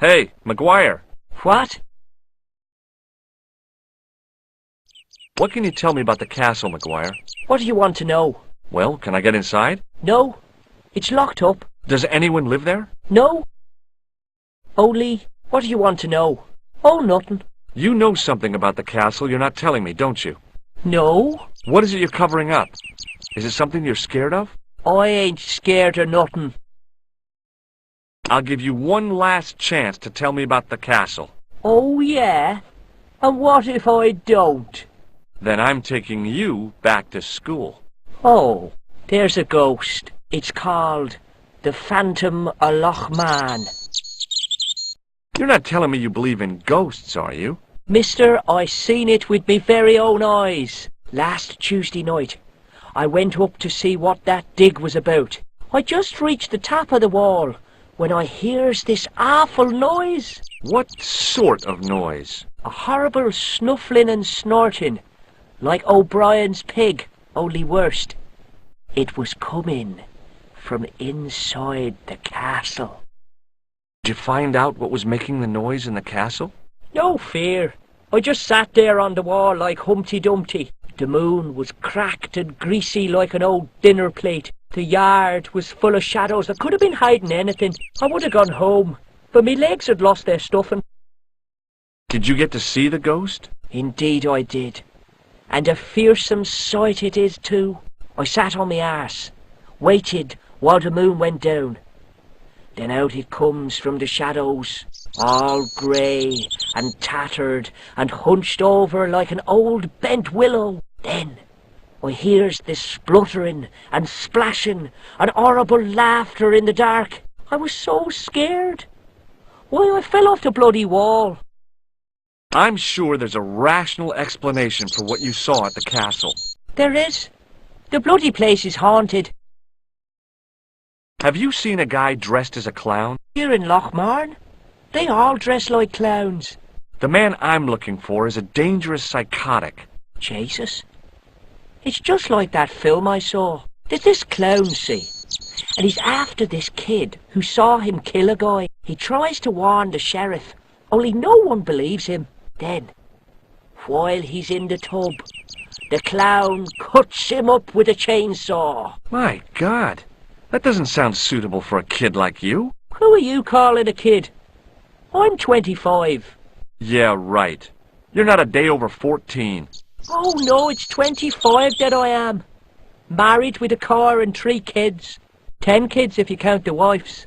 Hey, McGuire. What? What can you tell me about the castle, McGuire? What do you want to know? Well, can I get inside? No. It's locked up. Does anyone live there? No. Only, what do you want to know? Oh, nothing. You know something about the castle you're not telling me, don't you? No. What is it you're covering up? Is it something you're scared of? I ain't scared of nothing. I'll give you one last chance to tell me about the castle. Oh, yeah? And what if I don't? Then I'm taking you back to school. Oh, there's a ghost. It's called the Phantom of Loch Man. You're not telling me you believe in ghosts, are you? Mister, I seen it with me very own eyes. Last Tuesday night, I went up to see what that dig was about. I just reached the top of the wall when I hears this awful noise. What sort of noise? A horrible snuffling and snorting, like O'Brien's pig, only worst. It was coming from inside the castle. Did you find out what was making the noise in the castle? No fear. I just sat there on the wall like Humpty Dumpty. The moon was cracked and greasy like an old dinner plate. The yard was full of shadows. I could have been hiding anything. I would have gone home, but me legs had lost their stuffing. Did you get to see the ghost? Indeed I did. And a fearsome sight it is too. I sat on my arse, waited while the moon went down. Then out it comes from the shadows, all grey and tattered and hunched over like an old bent willow. Then I hears this spluttering and splashing and horrible laughter in the dark. I was so scared. Why, I fell off the bloody wall. I'm sure there's a rational explanation for what you saw at the castle. There is. The bloody place is haunted. Have you seen a guy dressed as a clown? Here in Lochmarn, they all dress like clowns. The man I'm looking for is a dangerous psychotic. Jesus. It's just like that film I saw. There's this clown, see, and he's after this kid who saw him kill a guy. He tries to warn the sheriff, only no one believes him. Then, while he's in the tub, the clown cuts him up with a chainsaw. My God, that doesn't sound suitable for a kid like you. Who are you calling a kid? I'm 25. Yeah, right. You're not a day over 14. Oh no, it's 25 that I am. Married with a car and 3 kids. 10 kids if you count the wives.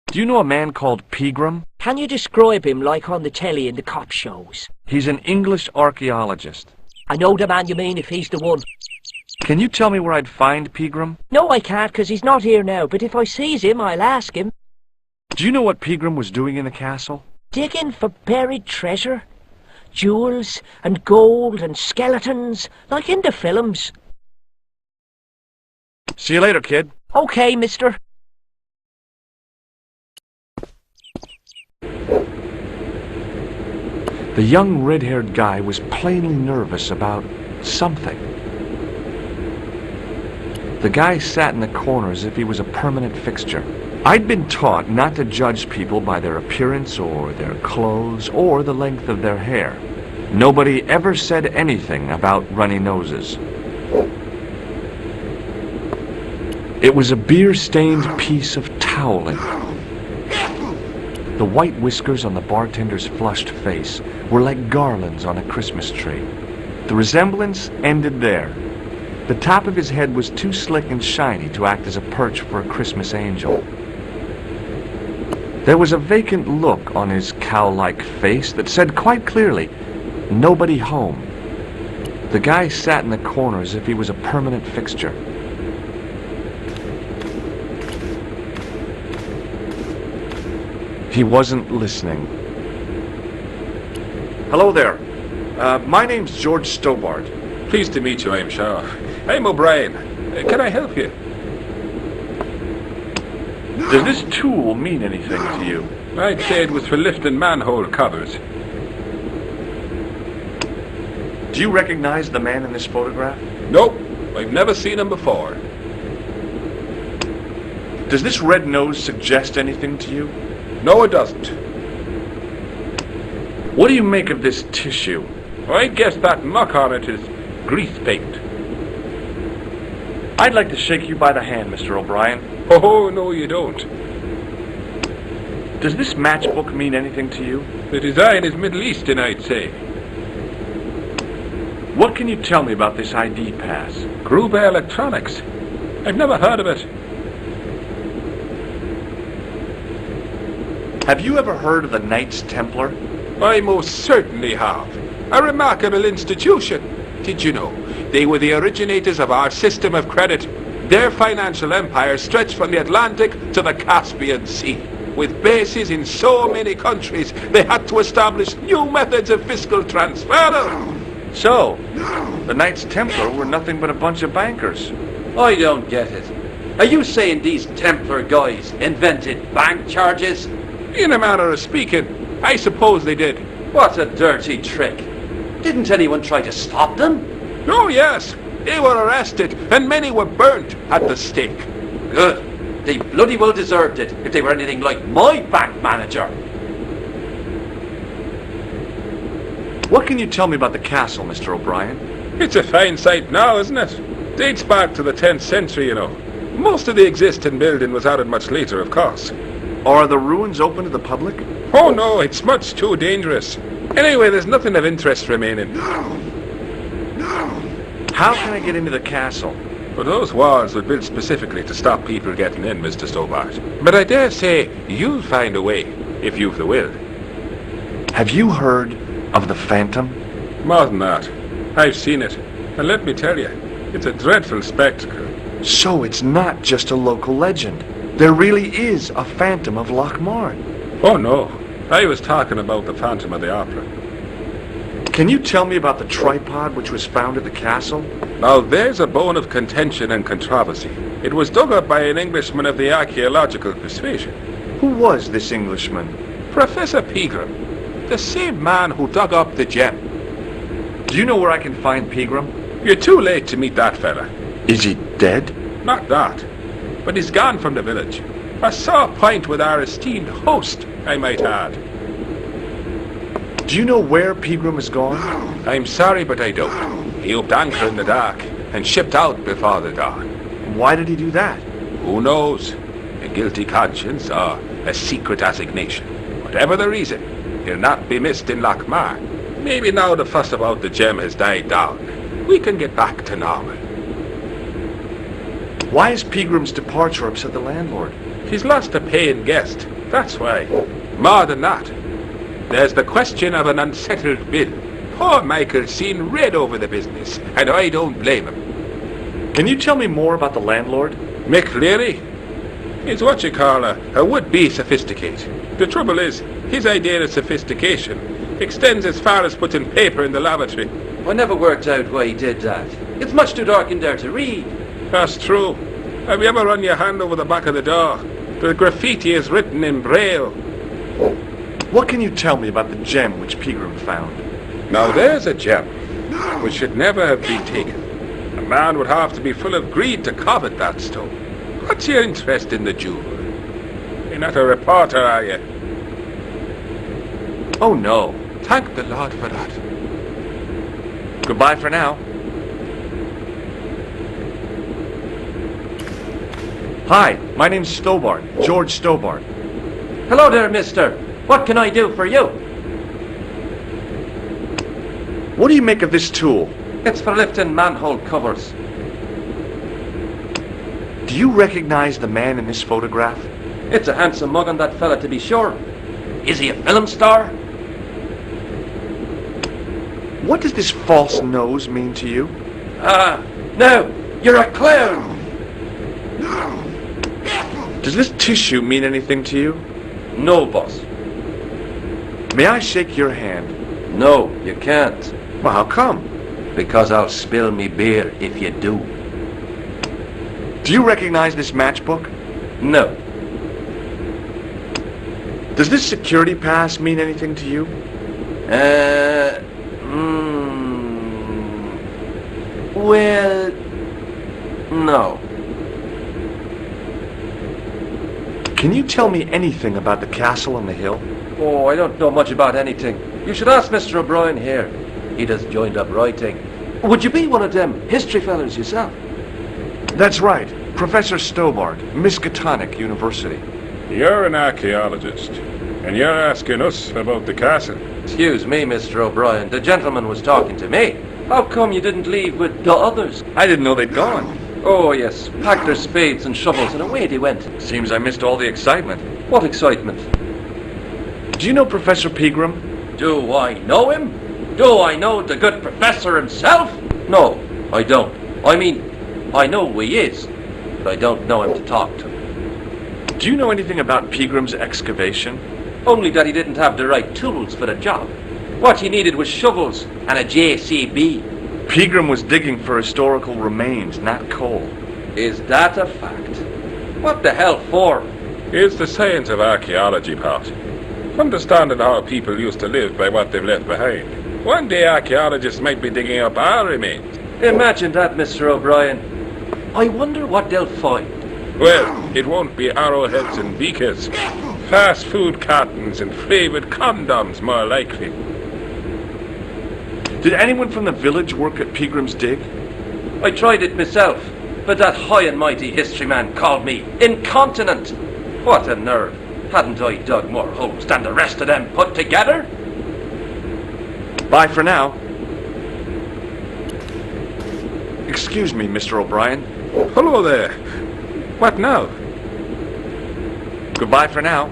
Do you know a man called Pegram? Can you describe him like on the telly in the cop shows? He's an English archaeologist. I know the man you mean if he's the one. Can you tell me where I'd find Pegram? No, I can't, 'cause he's not here now, but if I sees him, I'll ask him. Do you know what Pegram was doing in the castle? Digging for buried treasure. Jewels and gold and skeletons, like in the films. See you later, kid. Okay, mister. The young red-haired guy was plainly nervous about something. The guy sat in the corner as if he was a permanent fixture. I'd been taught not to judge people by their appearance or their clothes or the length of their hair. Nobody ever said anything about runny noses. It was a beer-stained piece of toweling. The white whiskers on the bartender's flushed face were like garlands on a Christmas tree. The resemblance ended there. The top of his head was too slick and shiny to act as a perch for a Christmas angel. There was a vacant look on his cow-like face that said quite clearly, "Nobody home." The guy sat in the corner as if he was a permanent fixture. He wasn't listening. Hello there. My name's George Stobbart. Pleased to meet you, I'm sure. I'm O'Brien. Can I help you? Does this tool mean anything to you? I'd say it was for lifting manhole covers. Do you recognize the man in this photograph? Nope, I've never seen him before. Does this red nose suggest anything to you? No, it doesn't. What do you make of this tissue? I guess that muck on it is grease paint. I'd like to shake you by the hand, Mr. O'Brien. Oh, no, you don't. Does this matchbook mean anything to you? The design is Middle Eastern, I'd say. What can you tell me about this ID pass? Gruber Electronics. I've never heard of it. Have you ever heard of the Knights Templar? I most certainly have. A remarkable institution. Did you know? They were the originators of our system of credit. Their financial empire stretched from the Atlantic to the Caspian Sea. With bases in so many countries, they had to establish new methods of fiscal transfer. So, the Knights Templar were nothing but a bunch of bankers. I don't get it. Are you saying these Templar guys invented bank charges? In a manner of speaking, I suppose they did. What a dirty trick. Didn't anyone try to stop them? Oh, yes. They were arrested, and many were burnt at the stake. Good. They bloody well deserved it if they were anything like my bank manager. What can you tell me about the castle, Mr. O'Brien? It's a fine sight now, isn't it? Dates back to the 10th century, you know. Most of the existing building was added much later, of course. Are the ruins open to the public? Oh, no, it's much too dangerous. Anyway, there's nothing of interest remaining. How can I get into the castle? But those walls were built specifically to stop people getting in, Mr. Stobbart. But I dare say you'll find a way, if you've the will. Have you heard of the Phantom? More than that. I've seen it. And let me tell you, it's a dreadful spectacle. So it's not just a local legend. There really is a Phantom of Lochmarn. Oh, no. I was talking about the Phantom of the Opera. Can you tell me about the tripod which was found at the castle? Now, there's a bone of contention and controversy. It was dug up by an Englishman of the archaeological persuasion. Who was this Englishman? Professor Pegram, the same man who dug up the gem. Do you know where I can find Pegram? You're too late to meet that fella. Is he dead? Not that, but he's gone from the village. A sore point with our esteemed host, I might add. Do you know where Pegram has gone? I'm sorry, but I don't. He upped anchor in the dark and shipped out before the dawn. Why did he do that? Who knows? A guilty conscience or a secret assignation. Whatever the reason, he'll not be missed in Lochmarn. Maybe now the fuss about the gem has died down, we can get back to normal. Why has Pegram's departure upset the landlord? He's lost a paying guest, that's why. More than that, there's the question of an unsettled bill. Poor Michael's seen red over the business, and I don't blame him. Can you tell me more about the landlord? Mick Leary? He's what you call a would-be sophisticate. The trouble is, his idea of sophistication extends as far as putting paper in the lavatory. I never worked out why he did that. It's much too dark in there to read. That's true. Have you ever run your hand over the back of the door? The graffiti is written in Braille. What can you tell me about the gem which Pegram found? Now there's a gem which should never have been taken. A man would have to be full of greed to covet that stone. What's your interest in the jewel? You're not a reporter, are you? Oh no. Thank the Lord for that. Goodbye for now. Hi, my name's Stobbart, George Stobbart. Hello there, mister. What can I do for you? What do you make of this tool? It's for lifting manhole covers. Do you recognize the man in this photograph? It's a handsome mug on that fella, to be sure. Is he a film star? What does this false nose mean to you? No, you're a clown. Does this tissue mean anything to you? No, boss. May I shake your hand? No, you can't. Well, how come? Because I'll spill me beer if you do. Do you recognize this matchbook? No. Does this security pass mean anything to you? Well, no. Can you tell me anything about the castle on the hill? Oh, I don't know much about anything. You should ask Mr. O'Brien here. He does joined up writing. Would you be one of them history fellas yourself? That's right. Professor Stobbart, Miskatonic University. You're an archaeologist, and you're asking us about the castle. Excuse me, Mr. O'Brien. The gentleman was talking to me. How come you didn't leave with the others? I didn't know they'd gone. Oh, yes. Packed their spades and shovels and away they went. Seems I missed all the excitement. What excitement? Do you know Professor Pegram? Do I know him? Do I know the good professor himself? No, I don't. I mean, I know who he is, but I don't know him to talk to. Do you know anything about Pegram's excavation? Only that he didn't have the right tools for the job. What he needed was shovels and a JCB. Pegram was digging for historical remains, not coal. Is that a fact? What the hell for? It's the science of archaeology, Pat. Understanding how people used to live by what they've left behind. One day archaeologists might be digging up our remains. Imagine that, Mr. O'Brien. I wonder what they'll find. Well, it won't be arrowheads and beakers. Fast food cartons and flavored condoms, more likely. Did anyone from the village work at Pegram's dig? I tried it myself, but that high and mighty history man called me incontinent. What a nerve. Hadn't I dug more holes than the rest of them put together? Bye for now. Excuse me, Mr. O'Brien. Hello there. What now? Goodbye for now.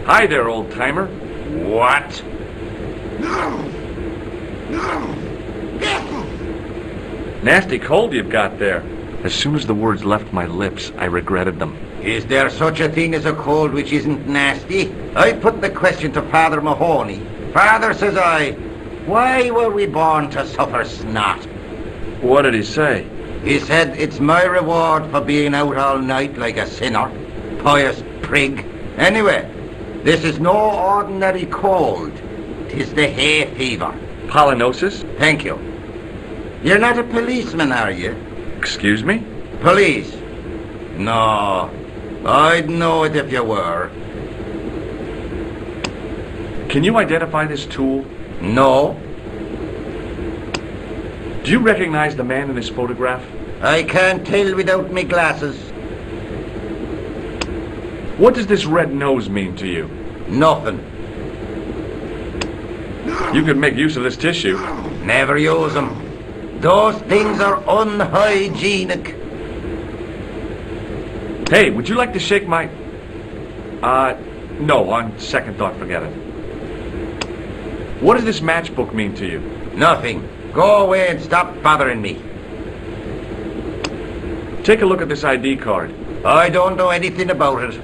Hi there, old-timer. What? Nasty cold you've got there. As soon as the words left my lips, I regretted them. Is there such a thing as a cold which isn't nasty? I put the question to Father Mahoney. Father, says I, why were we born to suffer snot? What did he say? He said, it's my reward for being out all night like a sinner. Pious prig. Anyway, this is no ordinary cold. 'Tis the hay fever. Pollinosis? Thank you. You're not a policeman, are you? Excuse me? Police? No. I'd know it if you were. Can you identify this tool? No. Do you recognize the man in this photograph? I can't tell without me glasses. What does this red nose mean to you? Nothing. You could make use of this tissue. Never use them. Those things are unhygienic. Hey, would you like to shake my... no, on second thought, forget it. What does this matchbook mean to you? Nothing. Go away and stop bothering me. Take a look at this ID card. I don't know anything about it.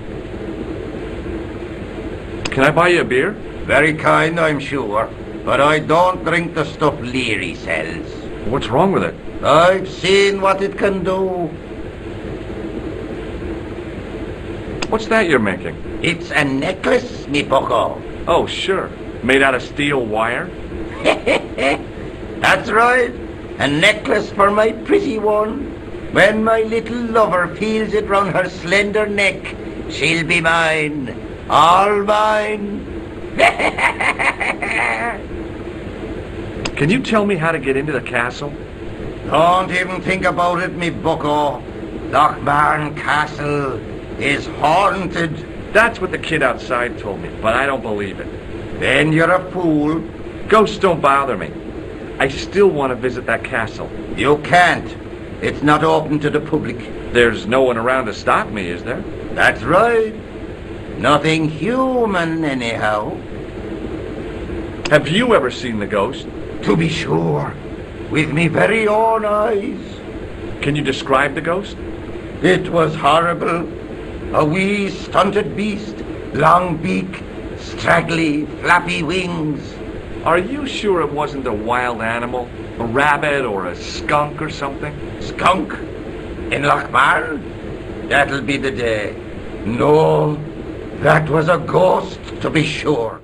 Can I buy you a beer? Very kind, I'm sure. But I don't drink the stuff Leary sells. What's wrong with it? I've seen what it can do. What's that you're making? It's a necklace, me bucko. Oh, sure. Made out of steel wire? That's right. A necklace for my pretty one. When my little lover feels it round her slender neck, she'll be mine. All mine. Can you tell me how to get into the castle? Don't even think about it, me bucko. Lochmarn Castle is haunted. That's what the kid outside told me, but I don't believe it. Then you're a fool. Ghosts don't bother me. I still want to visit that castle. You can't. It's not open to the public. There's no one around to stop me, is there? That's right. Nothing human, anyhow. Have you ever seen the ghost? To be sure. With me very own eyes. Can you describe the ghost? It was horrible. A wee stunted beast, long beak, straggly, flappy wings. Are you sure it wasn't a wild animal? A rabbit or a skunk or something? Skunk? In Lochmarn? That'll be the day. No, that was a ghost, to be sure.